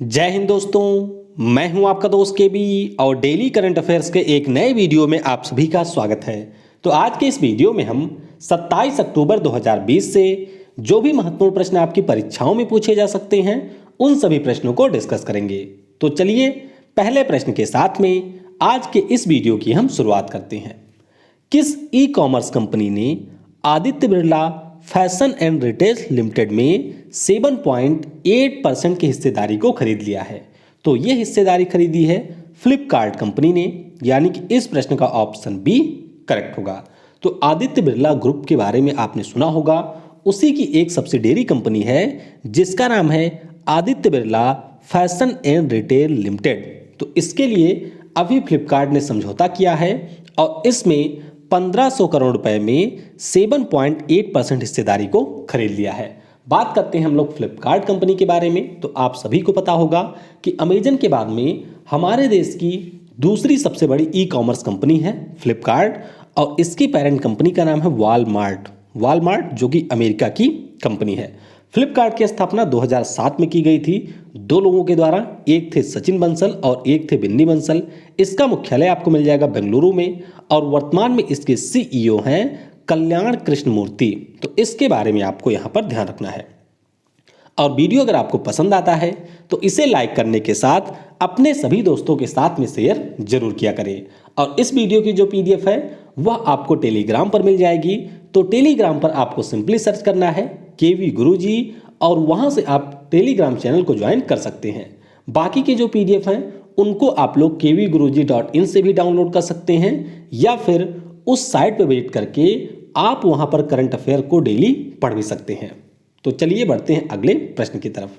जय हिंद दोस्तों, मैं हूं आपका दोस्त केबी और डेली करंट अफेयर्स के एक नए वीडियो में आप सभी का स्वागत है। तो आज के इस वीडियो में हम 27 अक्टूबर 2020 से जो भी महत्वपूर्ण प्रश्न आपकी परीक्षाओं में पूछे जा सकते हैं उन सभी प्रश्नों को डिस्कस करेंगे। तो चलिए पहले प्रश्न के साथ में आज के इस वीडियो की हम शुरुआत करते हैं। किस ई कॉमर्स कंपनी ने Aditya Birla fashion and retail limited में 7.8% की हिस्सेदारी को खरीद लिया है? तो ये हिस्सेदारी खरीदी है फ्लिपकार्ट कंपनी ने, यानी कि इस प्रश्न का ऑप्शन बी करेक्ट होगा। तो आदित्य बिरला ग्रुप के बारे में आपने सुना होगा, उसी की एक सब्सिडियरी कंपनी है जिसका नाम है Aditya Birla fashion and retail limited. तो इसके लिए अभी फ्लिपकार्ट ने समझौता किया है और इसमें 1500 करोड़ रुपए में 7.8% हिस्सेदारी को खरीद लिया है। बात करते हैं हम लोग फ्लिपकार्ट कंपनी के बारे में। तो आप सभी को पता होगा कि अमेजन के बाद में हमारे देश की दूसरी सबसे बड़ी ई कॉमर्स कंपनी है फ्लिपकार्ट और इसकी पेरेंट कंपनी का नाम है वॉलमार्ट जो कि अमेरिका की कंपनी है। फ्लिपकार्ट की स्थापना 2007 में की गई थी दो लोगों के द्वारा, एक थे सचिन बंसल और एक थे बिन्नी बंसल। इसका मुख्यालय आपको मिल जाएगा बेंगलुरु में और वर्तमान में इसके सीईओ हैं कल्याण कृष्णमूर्ति। तो इसके बारे में आपको यहाँ पर ध्यान रखना है। और वीडियो अगर आपको पसंद आता है तो इसे लाइक करने के साथ अपने सभी दोस्तों के साथ में शेयर जरूर किया करें। और इस वीडियो की जो पीडीएफ है वह आपको टेलीग्राम पर मिल जाएगी। तो टेलीग्राम पर आपको सिंपली सर्च करना है केवी गुरुजी और वहां से आप टेलीग्राम चैनल को ज्वाइन कर सकते हैं। बाकी के जो पीडीएफ हैं उनको आप लोग kvguruji.in से भी डाउनलोड कर सकते हैं या फिर उस साइट पर विजिट करके आप वहां पर करंट अफेयर को डेली पढ़ भी सकते हैं। तो चलिए बढ़ते हैं अगले प्रश्न की तरफ।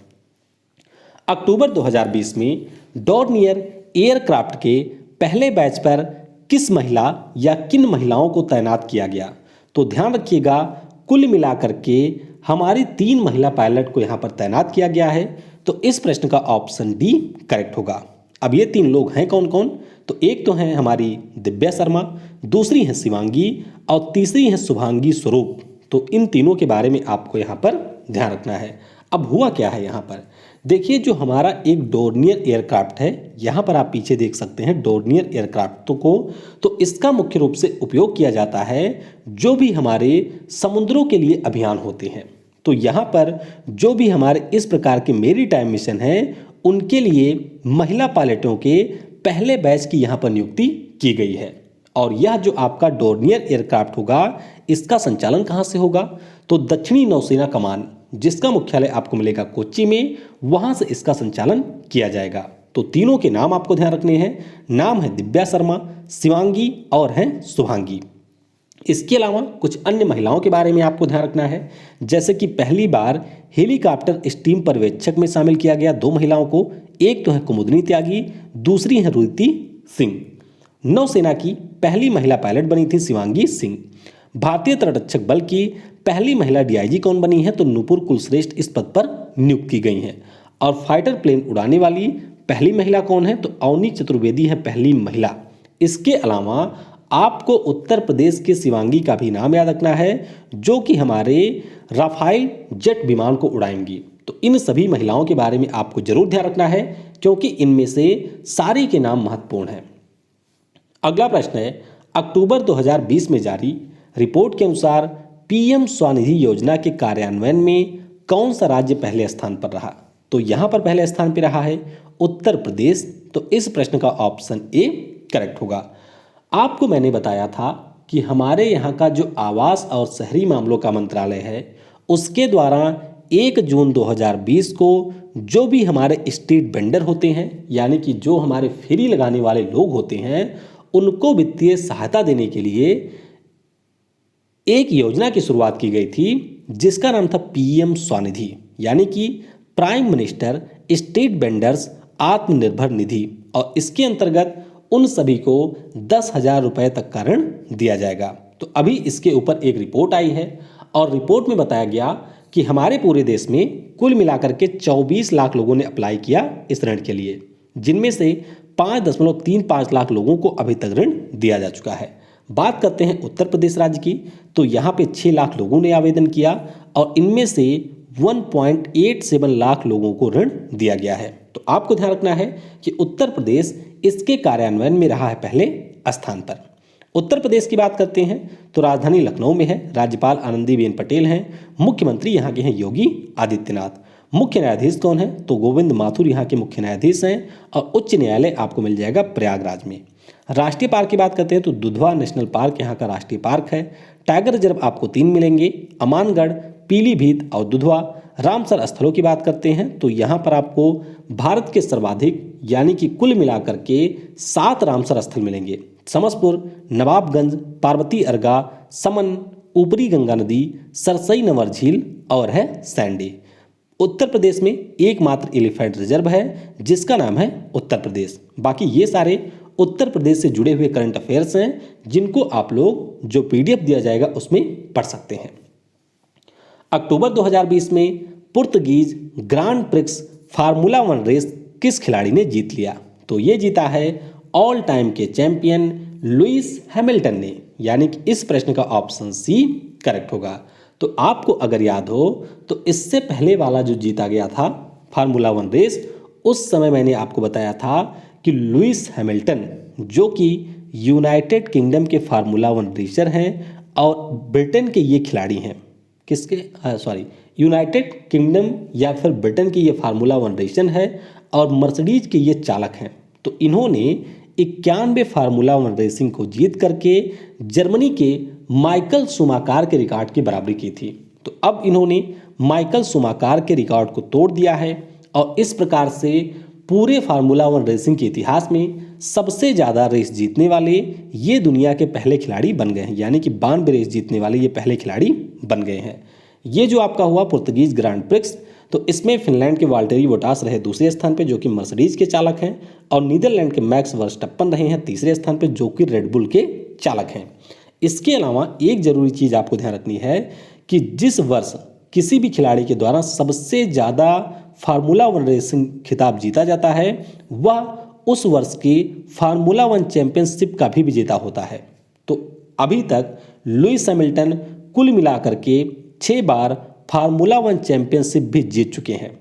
अक्टूबर 2020 में डॉर्नियर एयरक्राफ्ट के पहले बैच पर किस महिला या किन महिलाओं को तैनात किया गया? तो ध्यान रखिएगा, कुल मिलाकर के हमारी 3 महिला पायलट को यहाँ पर तैनात किया गया है। तो इस प्रश्न का ऑप्शन डी करेक्ट होगा। अब ये 3 लोग हैं कौन कौन? तो एक तो हैं हमारी दिव्या शर्मा, दूसरी है शिवांगी और तीसरी है शुभांगी स्वरूप। तो इन तीनों के बारे में आपको यहाँ पर ध्यान रखना है। अब हुआ क्या है यहाँ पर देखिए, जो हमारा एक डॉर्नियर एयरक्राफ्ट है, यहाँ पर आप पीछे देख सकते हैं डॉर्नियर एयरक्राफ्ट को। तो इसका मुख्य रूप से उपयोग किया जाता है जो भी हमारे समुद्रों के लिए अभियान होते हैं। तो यहाँ पर जो भी हमारे इस प्रकार के मेरीटाइम मिशन हैं उनके लिए महिला पायलटों के पहले बैच की यहाँ पर नियुक्ति की गई है। और यह जो आपका डॉर्नियर एयरक्राफ्ट होगा इसका संचालन कहाँ से होगा? तो दक्षिणी नौसेना कमान, जिसका मुख्यालय आपको मिलेगा कोच्चि में, वहां से इसका संचालन किया जाएगा। तो तीनों के नाम आपको ध्यान रखने हैं। नाम है दिव्या शर्मा, शिवांगी और है शुभांगी। इसके अलावा कुछ अन्य महिलाओं के बारे में आपको ध्यान रखना है, जैसे कि पहली बार हेलीकॉप्टर स्टीम पर्यवेक्षक में शामिल किया गया 2 महिलाओं को। एक तो है कुमुदनी त्यागी, दूसरी है रुति सिंह। नौसेना की पहली महिला पायलट बनी थी शिवांगी सिंह। भारतीय तटरक्षक बल की पहली महिला डीआईजी कौन बनी है? तो नूपुर कुलश्रेष्ठ इस पद पर नियुक्त की गई हैं। और फाइटर प्लेन उड़ाने वाली पहली महिला कौन है? तो अवनी चतुर्वेदी है पहली महिला। इसके अलावा आपको उत्तर प्रदेश के शिवांगी का भी नाम याद रखना है जो कि हमारे राफाइल जेट विमान को उड़ाएंगी। तो इन सभी महिलाओं के बारे में आपको जरूर ध्यान रखना है क्योंकि इनमें से सारी के नाम महत्वपूर्ण हैं। अगला प्रश्न है, अक्टूबर 2020 में जारी रिपोर्ट के अनुसार पीएम स्वनिधि योजना के कार्यान्वयन में कौन सा राज्य पहले स्थान पर रहा? तो यहाँ पर पहले स्थान पर रहा है उत्तर प्रदेश। तो इस प्रश्न का ऑप्शन ए करेक्ट होगा। आपको मैंने बताया था कि हमारे यहाँ का जो आवास और शहरी मामलों का मंत्रालय है उसके द्वारा 1 जून 2020 को जो भी हमारे स्ट्रीट वेंडर होते हैं, यानी कि जो हमारे फेरी लगाने वाले लोग होते हैं, उनको वित्तीय सहायता देने के लिए एक योजना की शुरुआत की गई थी जिसका नाम था पीएम स्वनिधि, यानी कि prime minister street vendors Atmanirbhar Nidhi. और इसके अंतर्गत उन सभी को 10,000 रुपए तक का ऋण दिया जाएगा। तो अभी इसके ऊपर एक रिपोर्ट आई है और रिपोर्ट में बताया गया कि हमारे पूरे देश में कुल मिलाकर के 24 लाख लोगों ने अप्लाई किया इस ऋण के लिए, जिनमें से 5.35 लाख लोगों को अभी तक ऋण दिया जा चुका है। बात करते हैं उत्तर प्रदेश राज्य की, तो यहाँ पे 6 लाख लोगों ने आवेदन किया और इनमें से 1.87 लाख लोगों को ऋण दिया गया है। तो आपको ध्यान रखना है कि उत्तर प्रदेश इसके कार्यान्वयन में रहा है पहले स्थान पर। उत्तर प्रदेश की बात करते हैं तो राजधानी लखनऊ में है, राज्यपाल आनंदीबेन पटेल हैं, मुख्यमंत्री यहाँ के हैं योगी आदित्यनाथ। मुख्य न्यायाधीश कौन है तो गोविंद माथुर यहाँ के मुख्य न्यायाधीश हैं और उच्च न्यायालय आपको मिल जाएगा प्रयागराज में। राष्ट्रीय पार्क की बात करते हैं तो दुधवा नेशनल पार्क यहाँ का राष्ट्रीय पार्क है। टाइगर रिजर्व आपको 3 मिलेंगे, अमानगढ़, पीलीभीत और दुधवा। रामसर स्थलों की बात करते हैं तो यहाँ पर आपको भारत के सर्वाधिक यानी कि कुल मिलाकर के 7 रामसर स्थल मिलेंगे। समसपुर, नवाबगंज, पार्वती अर्गा, समन, ऊपरी गंगा नदी, सरसई नंवर झील और है सैंडी। उत्तर प्रदेश में एकमात्र एलिफेंट रिजर्व है जिसका नाम है उत्तर प्रदेश। बाकी ये सारे उत्तर प्रदेश से जुड़े हुए करंट अफेयर्स हैं जिनको आप लोग जो पीडीएफ दिया जाएगा उसमें पढ़ सकते हैं। अक्टूबर 2020 में Portuguese Grand Prix Formula 1 race किस खिलाड़ी ने जीत लिया तो ये जीता है ऑल टाइम के चैंपियन लुइस हैमिल्टन ने, यानी कि इस प्रश्न का ऑप्शन सी करेक्ट होगा। तो आपको अगर याद हो तो इससे पहले वाला जो जीता गया था फार्मूला 1 रेस, उस समय मैंने आपको बताया था कि लुइस हैमिल्टन जो कि यूनाइटेड किंगडम के फार्मूला 1 रेसर हैं और ब्रिटेन के ये खिलाड़ी हैं, यूनाइटेड किंगडम या फिर ब्रिटेन की ये फार्मूला 1 रेसर है और मर्सिडीज के ये चालक हैं। तो इन्होंने 91 फार्मूला 1 रेसिंग को जीत करके जर्मनी के माइकल शुमाकर के रिकॉर्ड की बराबरी की थी। तो अब इन्होंने माइकल शुमाकर के रिकॉर्ड को तोड़ दिया है और इस प्रकार से पूरे फार्मूला 1 रेसिंग के इतिहास में सबसे ज़्यादा रेस जीतने वाले ये दुनिया के पहले खिलाड़ी बन गए हैं, यानी कि 92 रेस जीतने वाले ये पहले खिलाड़ी बन गए हैं। ये जो आपका हुआ पुर्तगीज ग्रांड प्रिक्स, तो इसमें फिनलैंड के वाल्टेरी बोटास रहे दूसरे स्थान पे जो कि मर्सिडीज के चालक हैं और नीदरलैंड के मैक्स वर्स्टप्पन रहे हैं तीसरे स्थान पे जो कि रेडबुल के चालक हैं। इसके अलावा एक जरूरी चीज़ आपको ध्यान रखनी है कि जिस वर्ष किसी भी खिलाड़ी के द्वारा सबसे ज़्यादा फार्मूला 1 रेसिंग खिताब जीता जाता है वह उस वर्ष की फार्मूला 1 चैंपियनशिप का भी विजेता होता है। तो अभी तक लुइस हैमिल्टन कुल मिलाकर के 6 बार फार्मूला 1 चैंपियनशिप भी जीत चुके हैं।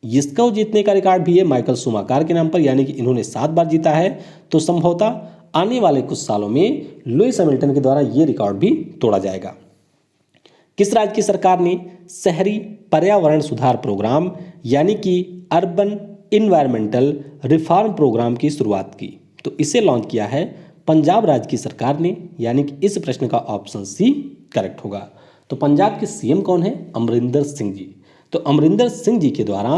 इसको जीतने का रिकॉर्ड भी है माइकल शुमाकर के नाम पर, यानी कि इन्होंने 7 बार जीता है। तो संभवतः आने वाले कुछ सालों में लुइस हैमिल्टन के द्वारा ये रिकॉर्ड भी तोड़ा जाएगा। किस राज्य की सरकार ने शहरी पर्यावरण सुधार प्रोग्राम यानी कि अर्बन इन्वायरमेंटल रिफॉर्म प्रोग्राम की शुरुआत की तो इसे लॉन्च किया है पंजाब राज्य की सरकार ने, यानी कि इस प्रश्न का ऑप्शन सी करेक्ट होगा। तो पंजाब के सीएम कौन है? अमरिंदर सिंह जी। तो अमरिंदर सिंह जी के द्वारा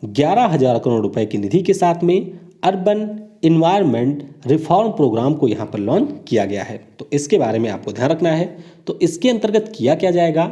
11,000 करोड़ रुपए की निधि के साथ में अर्बन इन्वायरमेंट रिफॉर्म प्रोग्राम को यहाँ पर लॉन्च किया गया है। तो इसके बारे में आपको ध्यान रखना है। तो इसके अंतर्गत किया क्या जाएगा,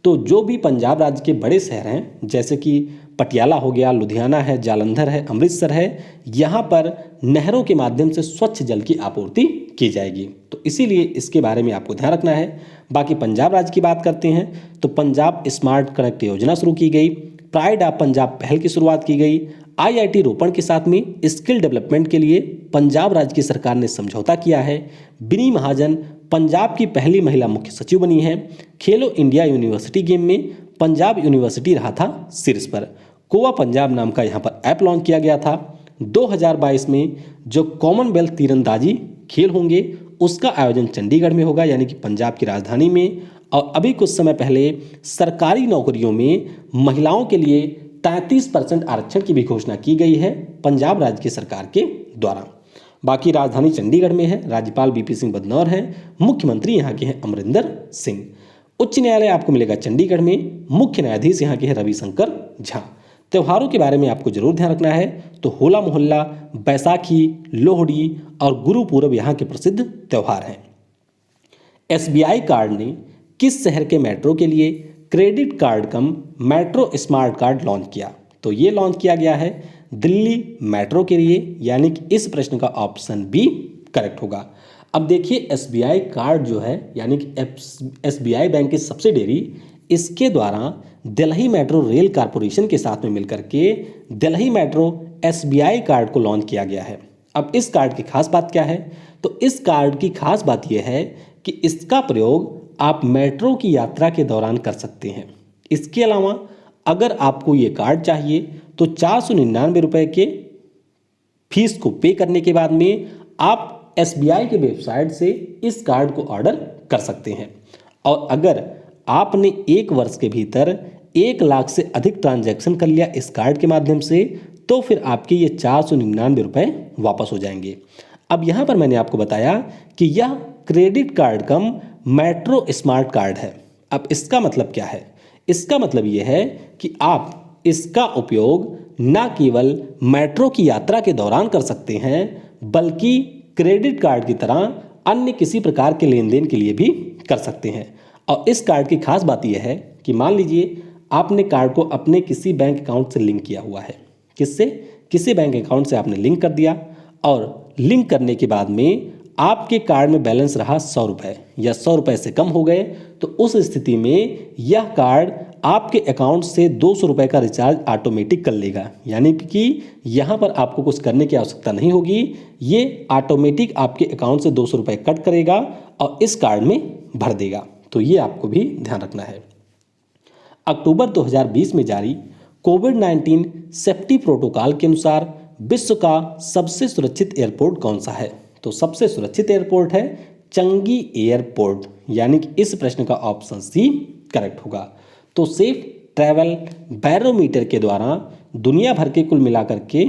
तो जो भी पंजाब राज्य के बड़े शहर हैं जैसे कि पटियाला हो गया, लुधियाना है, जालंधर है, अमृतसर है, यहाँ पर नहरों के माध्यम से स्वच्छ जल की आपूर्ति की जाएगी। तो इसीलिए इसके बारे में आपको ध्यान रखना है। बाकी पंजाब राज्य की बात करते हैं तो पंजाब स्मार्ट कनेक्ट योजना शुरू की गई, प्राइड ऑफ पंजाब पहल की शुरुआत की गई, आईआईटी रोपण के साथ में स्किल डेवलपमेंट के लिए पंजाब राज्य की सरकार ने समझौता किया है, बिनी महाजन पंजाब की पहली महिला मुख्य सचिव बनी है, खेलो इंडिया यूनिवर्सिटी गेम में पंजाब यूनिवर्सिटी रहा था शीर्ष पर, गोवा पंजाब नाम का यहाँ पर ऐप लॉन्च किया गया था। 2022 में जो कॉमनवेल्थ तीरंदाजी खेल होंगे उसका आयोजन चंडीगढ़ में होगा, यानी कि पंजाब की राजधानी में। और अभी कुछ समय पहले सरकारी नौकरियों में महिलाओं के लिए 33% आरक्षण की भी घोषणा की गई है पंजाब राज्य की सरकार के द्वारा। बाकी राजधानी चंडीगढ़ में है, राज्यपाल बीपी सिंह बदनौर हैं, मुख्यमंत्री यहाँ के हैं अमरिंदर सिंह। उच्च न्यायालय आपको मिलेगा चंडीगढ़ में, मुख्य न्यायाधीश यहाँ के हैं रविशंकर झा। त्योहारों के बारे में आपको जरूर ध्यान रखना है। तो होला मोहल्ला, बैसाखी, लोहड़ी और गुरु पूरब यहाँ के प्रसिद्ध त्योहार हैं। एसबीआई कार्ड ने किस शहर के मेट्रो के लिए क्रेडिट कार्ड कम मेट्रो स्मार्ट कार्ड लॉन्च किया, तो ये लॉन्च किया गया है दिल्ली मेट्रो के लिए, यानी कि इस प्रश्न का ऑप्शन बी करेक्ट होगा। अब देखिए एसबीआई कार्ड जो है यानी कि एसबीआई बैंक की सब्सिडियरी, इसके द्वारा दिल्ली मेट्रो रेल कारपोरेशन के साथ में मिलकर के दिल्ली मेट्रो एसबीआई कार्ड को लॉन्च किया गया है। अब इस कार्ड की खास बात क्या है, तो इस कार्ड की खास बात यह है कि इसका प्रयोग आप मेट्रो की यात्रा के दौरान कर सकते हैं। इसके अलावा अगर आपको ये कार्ड चाहिए तो 499 रुपये के फीस को पे करने के बाद में आप SBI के वेबसाइट से इस कार्ड को ऑर्डर कर सकते हैं। और अगर आपने 1 वर्ष के भीतर 1 लाख से अधिक ट्रांजैक्शन कर लिया इस कार्ड के माध्यम से, तो फिर आपके ये 499 रुपये वापस हो जाएंगे। अब यहाँ पर मैंने आपको बताया कि यह क्रेडिट कार्ड कम मेट्रो स्मार्ट कार्ड है। अब इसका मतलब क्या है? इसका मतलब ये है कि आप इसका उपयोग न केवल मेट्रो की यात्रा के दौरान कर सकते हैं, बल्कि क्रेडिट कार्ड की तरह अन्य किसी प्रकार के लेन देन के लिए भी कर सकते हैं। और इस कार्ड की खास बात यह है कि मान लीजिए आपने कार्ड को अपने किसी बैंक अकाउंट से लिंक किया हुआ है। किससे? किसी बैंक अकाउंट से आपने लिंक कर दिया, और लिंक करने के बाद में आपके कार्ड में बैलेंस रहा 100 रुपये या 100 रुपये से कम हो गए, तो उस स्थिति में यह कार्ड आपके अकाउंट से 200 रुपये का रिचार्ज ऑटोमेटिक कर लेगा। यानी कि यहाँ पर आपको कुछ करने की आवश्यकता नहीं होगी, ये ऑटोमेटिक आपके अकाउंट से 200 रुपये कट करेगा और इस कार्ड में भर देगा। तो ये आपको भी ध्यान रखना है। अक्टूबर 2020 में जारी कोविड-19 सेफ्टी प्रोटोकॉल के अनुसार विश्व का सबसे सुरक्षित एयरपोर्ट कौन सा है? तो सबसे सुरक्षित एयरपोर्ट है चंगी एयरपोर्ट, यानी कि इस प्रश्न का ऑप्शन सी करेक्ट होगा। तो सेफ ट्रैवल बैरोमीटर के द्वारा दुनिया भर के कुल मिलाकर के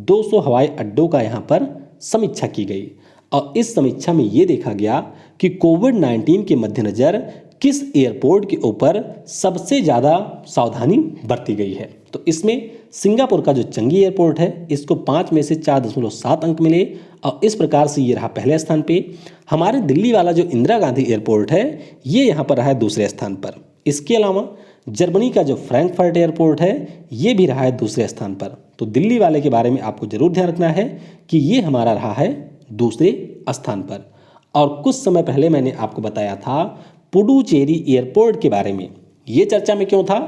200 हवाई अड्डों का यहाँ पर समीक्षा की गई, और इस समीक्षा में ये देखा गया कि कोविड-19 के मद्देनज़र किस एयरपोर्ट के ऊपर सबसे ज़्यादा सावधानी बरती गई है। तो इसमें सिंगापुर का जो चंगी एयरपोर्ट है, इसको 5 में से 4.7 अंक मिले, और इस प्रकार से ये रहा पहले स्थान पे। हमारे दिल्ली वाला जो इंदिरा गांधी एयरपोर्ट है, ये यहाँ पर रहा है दूसरे स्थान पर। इसके अलावा जर्मनी का जो फ्रैंकफर्ट एयरपोर्ट है, ये भी रहा है दूसरे स्थान पर। तो दिल्ली वाले के बारे में आपको जरूर ध्यान रखना है कि ये हमारा रहा है दूसरे स्थान पर। और कुछ समय पहले मैंने आपको बताया था पुडुचेरी एयरपोर्ट के बारे में। ये चर्चा में क्यों था?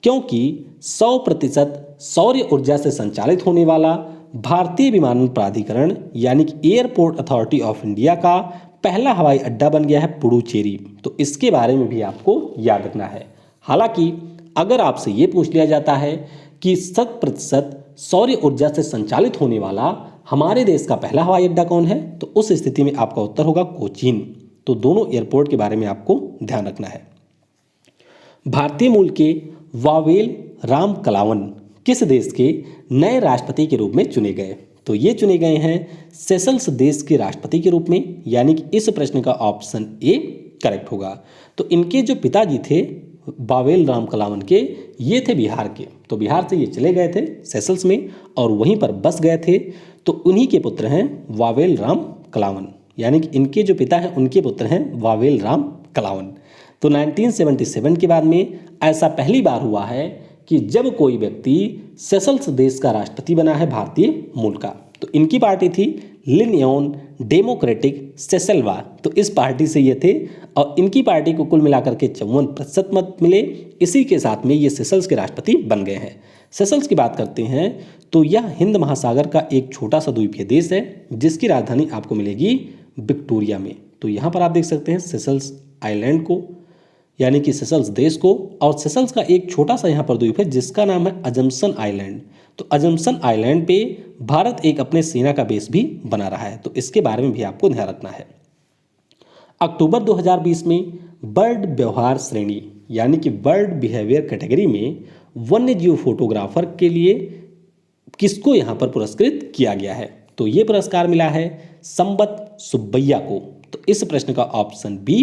क्योंकि 100% सौर ऊर्जा से संचालित होने वाला भारतीय विमानन प्राधिकरण यानी कि एयरपोर्ट अथॉरिटी ऑफ इंडिया का पहला हवाई अड्डा बन गया है पुडुचेरी। तो इसके बारे में भी आपको याद रखना है। हालांकि अगर आपसे ये पूछ लिया जाता है कि 100% सौर ऊर्जा से संचालित होने वाला हमारे देश का पहला हवाई अड्डा कौन है, तो उस स्थिति में आपका उत्तर होगा कोचीन। तो दोनों एयरपोर्ट के बारे में आपको ध्यान रखना है। भारतीय मूल के वावेल राम कलावन किस देश के नए राष्ट्रपति के रूप में चुने गए? तो ये चुने गए हैं सेशल्स देश के राष्ट्रपति के रूप में, यानी कि इस प्रश्न का ऑप्शन ए करेक्ट होगा। तो इनके जो पिताजी थे वावेल राम कलावन के, ये थे बिहार के। तो बिहार से ये चले गए थे सेशल्स में और वहीं पर बस गए थे। तो उन्हीं के पुत्र हैं वावेल राम कलावन, यानी कि इनके जो पिता हैं उनके पुत्र हैं वावेल राम कलावन। तो 1977 के बाद में ऐसा पहली बार हुआ है कि जब कोई व्यक्ति सेशल्स देश का राष्ट्रपति बना है भारतीय मूल का। तो इनकी पार्टी थी लिनियन डेमोक्रेटिक सेशल्वा। तो इस पार्टी से ये थे और इनकी पार्टी को कुल मिलाकर के 54% मत मिले। इसी के साथ में ये सेशल्स के राष्ट्रपति बन गए हैं। सेशल्स की बात करते हैं तो यह हिंद महासागर का एक छोटा सा द्वीपीय देश है जिसकी राजधानी आपको मिलेगी विक्टोरिया में। तो यहाँ पर आप देख सकते हैं सेशल्स आइलैंड को, यानी कि सेशल्स देश को, और सेशल्स का एक छोटा सा यहाँ पर द्वीप है जिसका नाम है अजम्पशन आइलैंड। तो अजम्पशन आइलैंड पे भारत एक अपने सेना का बेस भी बना रहा है। तो इसके बारे में भी आपको ध्यान रखना है। अक्टूबर 2020 में बर्ड व्यवहार श्रेणी यानी कि बर्ड बिहेवियर कैटेगरी में वन्य जीव फोटोग्राफर के लिए किसको यहाँ पर पुरस्कृत किया गया है? तो ये पुरस्कार मिला है संबत सुब्बैया को। तो इस प्रश्न का ऑप्शन बी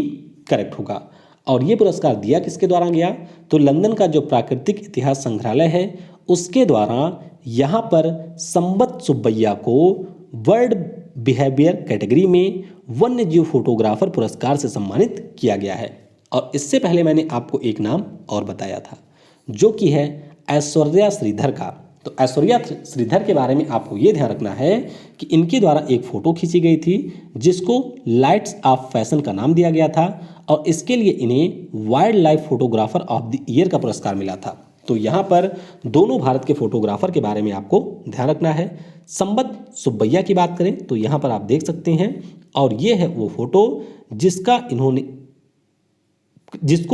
करेक्ट होगा। और ये पुरस्कार दिया किसके द्वारा गया? तो लंदन का जो प्राकृतिक इतिहास संग्रहालय है उसके द्वारा यहाँ पर संबत सुब्बैया को बर्ड बिहेवियर कैटेगरी में वन्य जीव फोटोग्राफर पुरस्कार से सम्मानित किया गया है। और इससे पहले मैंने आपको एक नाम और बताया था जो कि है ऐश्वर्या श्रीधर का। तो ऐश्वर्या श्रीधर के बारे में आपको ये ध्यान रखना है कि इनके द्वारा एक फ़ोटो खींची गई थी जिसको लाइट्स ऑफ फैशन का नाम दिया गया था और इसके लिए इन्हें wild life photographer of the year का पुरस्कार मिला था। तो यहाँ पर दोनों भारत के फोटोग्राफर के बारे में आपको ध्यान रखना है। संबत सुब्बैया की बात करें तो यहाँ पर आप देख सकते हैं और ये है वो फोटो जिसको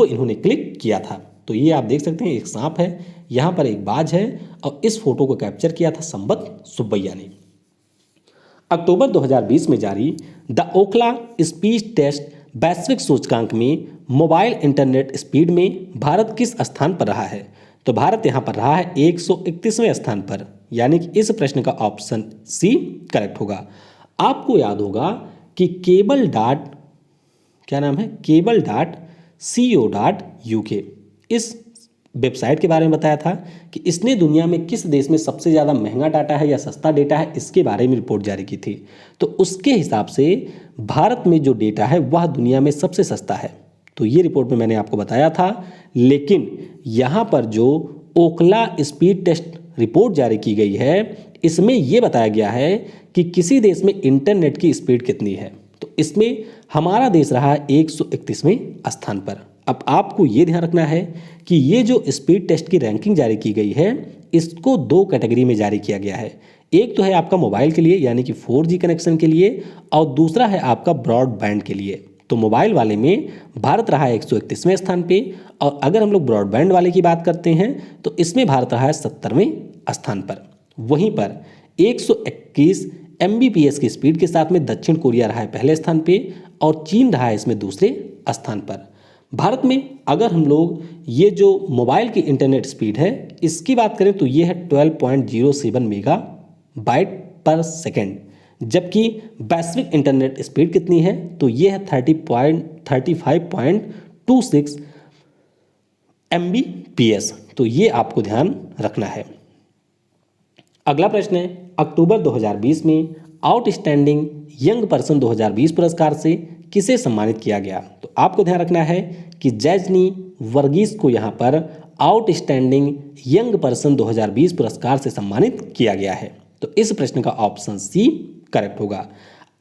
इन्होंने क्लिक किया था। तो ये आप देख सकते हैं एक सांप है, यहाँ पर एक बाज है और इस फोटो को कैप्चर किया था संबत सुब्बैया ने। अक्टूबर 2020 में जारी द ओखला स्पीच टेस्ट वैश्विक सूचकांक में मोबाइल इंटरनेट स्पीड में भारत किस स्थान पर रहा है? तो भारत यहाँ पर रहा है 131वें स्थान पर, यानी कि इस प्रश्न का ऑप्शन सी करेक्ट होगा। आपको याद होगा कि केबल डॉट क्या नाम है, केबल डॉट co.uk, इस वेबसाइट के बारे में बताया था कि इसने दुनिया में किस देश में सबसे ज़्यादा महंगा डाटा है या सस्ता डेटा है, इसके बारे में रिपोर्ट जारी की थी। तो उसके हिसाब से भारत में जो डेटा है वह दुनिया में सबसे सस्ता है। तो ये रिपोर्ट में मैंने आपको बताया था, लेकिन यहाँ पर जो ओखला स्पीड टेस्ट रिपोर्ट जारी की गई है इसमें यह बताया गया है कि किसी देश में इंटरनेट की स्पीड कितनी है। तो इसमें हमारा देश रहा है 131वें स्थान पर। अब आपको ये ध्यान रखना है कि ये जो स्पीड टेस्ट की रैंकिंग जारी की गई है इसको दो कैटेगरी में जारी किया गया है। एक तो है आपका मोबाइल के लिए यानी कि 4G कनेक्शन के लिए, और दूसरा है आपका ब्रॉडबैंड के लिए। तो मोबाइल वाले में भारत रहा है 131वें स्थान पे, और अगर हम लोग ब्रॉडबैंड वाले की बात करते हैं तो इसमें भारत रहा है 70वें स्थान पर। वहीं पर 121 Mbps की स्पीड के साथ में दक्षिण कोरिया रहा है पहले स्थान पे और चीन रहा है इसमें दूसरे स्थान पर। भारत में अगर हम लोग ये जो मोबाइल की इंटरनेट स्पीड है इसकी बात करें तो ये है 12.07 मेगाबाइट पर सेकेंड, जबकि वैश्विक इंटरनेट स्पीड कितनी है तो ये है 35.26 Mbps। तो ये आपको ध्यान रखना है। अगला प्रश्न है, अक्टूबर 2020 में आउटस्टैंडिंग यंग पर्सन 2020 पुरस्कार से किसे सम्मानित किया गया? तो आपको ध्यान रखना है कि जैजनी वर्गीस को यहाँ पर आउटस्टैंडिंग यंग पर्सन 2020 पुरस्कार से सम्मानित किया गया है। तो इस प्रश्न का ऑप्शन सी करेक्ट होगा।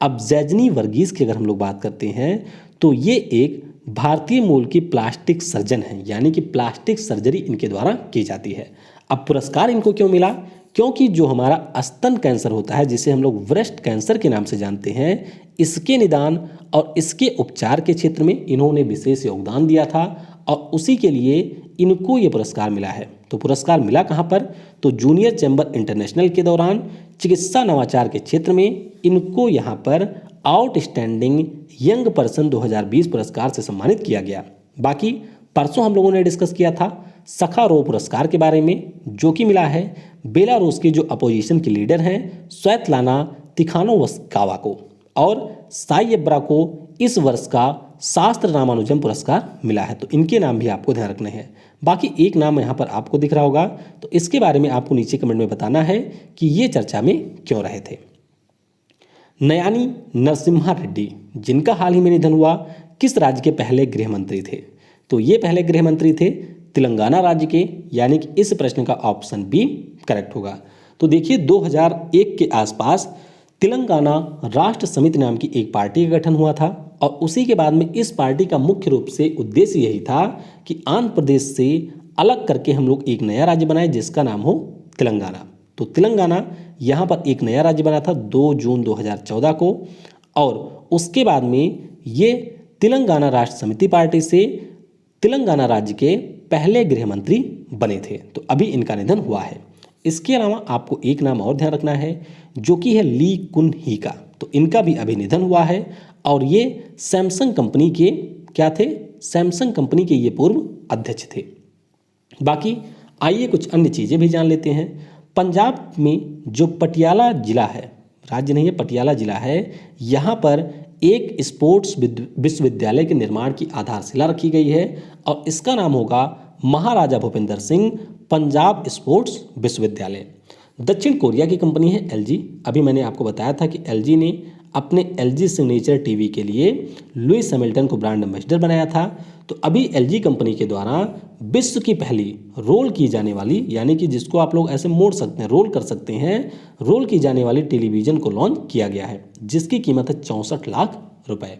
अब जैजनी वर्गीस की अगर हम लोग बात करते हैं तो ये एक भारतीय मूल की प्लास्टिक सर्जन है, यानी कि प्लास्टिक सर्जरी इनके द्वारा की जाती है। अब पुरस्कार इनको क्यों मिला? क्योंकि जो हमारा स्तन कैंसर होता है जिसे हम लोग ब्रेस्ट कैंसर के नाम से जानते हैं, इसके निदान और इसके उपचार के क्षेत्र में इन्होंने विशेष योगदान दिया था और उसी के लिए इनको ये पुरस्कार मिला है। तो पुरस्कार मिला कहाँ पर? तो जूनियर चैम्बर इंटरनेशनल के दौरान चिकित्सा नवाचार के क्षेत्र में इनको यहाँ पर आउटस्टैंडिंग यंग पर्सन 2020 पुरस्कार से सम्मानित किया गया। बाकी परसों हम लोगों ने डिस्कस किया था सखारोव पुरस्कार के बारे में, जो कि मिला है बेलारूस के जो अपोजिशन के लीडर हैं स्वेतलाना तिखानोवस्कावा को, और साइयब्रा को इस वर्ष का शास्त्र रामानुजम पुरस्कार मिला है। तो इनके नाम भी आपको ध्यान रखने हैं। बाकी एक नाम यहाँ पर आपको दिख रहा होगा, तो इसके बारे में आपको नीचे कमेंट में बताना है कि ये चर्चा में क्यों रहे थे। नयानी नरसिम्हा रेड्डी, जिनका हाल ही में निधन हुआ, किस राज्य के पहले गृह मंत्री थे? तो ये पहले गृह मंत्री थे तेलंगाना राज्य के, यानी कि इस प्रश्न का ऑप्शन बी करेक्ट होगा। तो देखिए 2001 के आसपास तेलंगाना राष्ट्र समिति नाम की एक पार्टी का गठन हुआ था और उसी के बाद में इस पार्टी का मुख्य रूप से उद्देश्य यही था कि आंध्र प्रदेश से अलग करके हम लोग एक नया राज्य बनाए जिसका नाम हो तेलंगाना। तो तेलंगाना यहाँ पर एक नया राज्य बना था 2 जून 2014 को, और उसके बाद में ये तेलंगाना राष्ट्र समिति पार्टी से तेलंगाना राज्य के पहले गृह मंत्री बने थे। तो अभी इनका निधन हुआ है। इसके अलावा आपको एक नाम और ध्यान रखना है जो कि है ली कुन ही का। तो इनका भी अभी निधन हुआ है और ये सैमसंग कंपनी के क्या थे? सैमसंग कंपनी के ये पूर्व अध्यक्ष थे। बाकी आइए कुछ अन्य चीज़ें भी जान लेते हैं। पंजाब में जो पटियाला जिला है, राज्य नहीं है पटियाला जिला है, यहाँ पर एक स्पोर्ट्स विश्वविद्यालय के निर्माण की आधारशिला रखी गई है और इसका नाम होगा महाराजा भूपेंद्र सिंह पंजाब स्पोर्ट्स विश्वविद्यालय। दक्षिण कोरिया की कंपनी है LG। अभी मैंने आपको बताया था कि LG ने अपने LG सिग्नेचर टीवी के लिए लुइस हैमिल्टन को ब्रांड एम्बेसडर बनाया था। तो अभी LG कंपनी के द्वारा विश्व की पहली रोल की जाने वाली, यानी कि जिसको आप लोग ऐसे मोड़ सकते हैं, रोल कर सकते हैं, रोल की जाने वाली टेलीविज़न को लॉन्च किया गया है जिसकी कीमत है 64 लाख रुपए।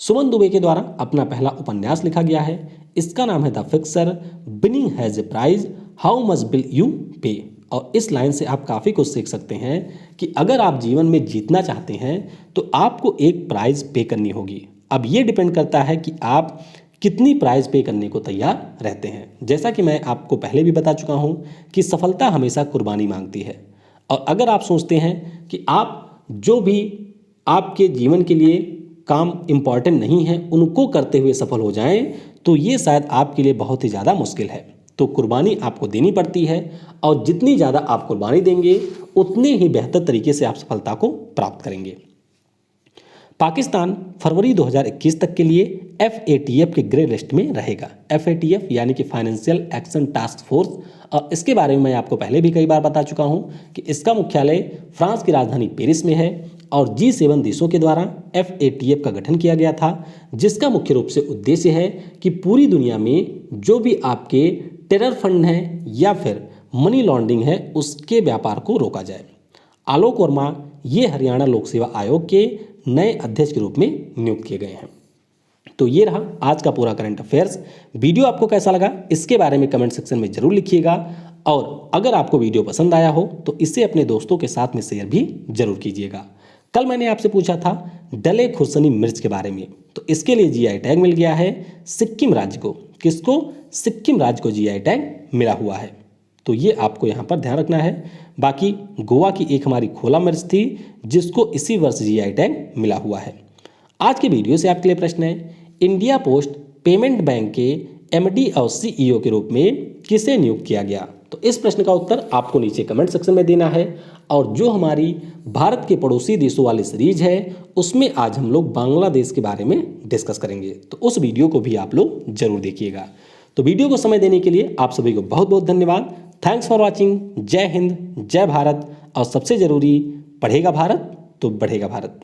सुमन दुबे के द्वारा अपना पहला उपन्यास लिखा गया है, इसका नाम है the fixer winning has a prize how much will you pay. और इस लाइन से आप काफ़ी कुछ सीख सकते हैं कि अगर आप जीवन में जीतना चाहते हैं तो आपको एक प्राइज़ पे करनी होगी। अब ये डिपेंड करता है कि आप कितनी प्राइस पे करने को तैयार रहते हैं। जैसा कि मैं आपको पहले भी बता चुका हूं कि सफलता हमेशा कुर्बानी मांगती है, और अगर आप सोचते हैं कि आप जो भी आपके जीवन के लिए काम इम्पॉर्टेंट नहीं है उनको करते हुए सफल हो जाएं, तो ये शायद आपके लिए बहुत ही ज़्यादा मुश्किल है। तो कुर्बानी आपको देनी पड़ती है, और जितनी ज़्यादा आप कुर्बानी देंगे उतने ही बेहतर तरीके से आप सफलता को प्राप्त करेंगे। पाकिस्तान फरवरी 2021 तक के लिए FATF के ग्रे लिस्ट में रहेगा। FATF यानी कि फाइनेंशियल एक्शन टास्क फोर्स, और इसके बारे में मैं आपको पहले भी कई बार बता चुका हूं कि इसका मुख्यालय फ्रांस की राजधानी पेरिस में है, और G7 देशों के द्वारा FATF का गठन किया गया था, जिसका मुख्य रूप से उद्देश्य है कि पूरी दुनिया में जो भी आपके टेरर फंड हैं या फिर मनी लॉन्ड्रिंग है उसके व्यापार को रोका जाए। आलोक वर्मा ये हरियाणा लोक सेवा आयोग के नए अध्यक्ष के रूप में नियुक्त किए गए हैं। तो ये रहा आज का पूरा करंट अफेयर्स। वीडियो आपको कैसा लगा इसके बारे में कमेंट सेक्शन में जरूर लिखिएगा, और अगर आपको वीडियो पसंद आया हो तो इसे अपने दोस्तों के साथ में शेयर भी जरूर कीजिएगा। कल मैंने आपसे पूछा था डले खुर्सनी मिर्च के बारे में, तो इसके लिए GI टैग मिल गया है सिक्किम राज्य को। किसको? सिक्किम राज्य को GI टैग मिला हुआ है, तो ये आपको यहाँ पर ध्यान रखना है। बाकी गोवा की एक हमारी खोला मिर्च थी जिसको इसी वर्ष GI टैग मिला हुआ है। आज के वीडियो से आपके लिए प्रश्न है, इंडिया पोस्ट पेमेंट बैंक के MD और CEO के रूप में किसे नियुक्त किया गया? तो इस प्रश्न का उत्तर आपको नीचे कमेंट सेक्शन में देना है। और जो हमारी भारत के पड़ोसी देशों वाली सीरीज है उसमें आज हम लोग बांग्लादेश के बारे में डिस्कस करेंगे, तो उस वीडियो को भी आप लोग जरूर देखिएगा। तो वीडियो को समय देने के लिए आप सभी को बहुत बहुत धन्यवाद। Thanks for watching. जय हिंद, जय भारत, और सबसे जरूरी, पढ़ेगा भारत तो बढ़ेगा भारत।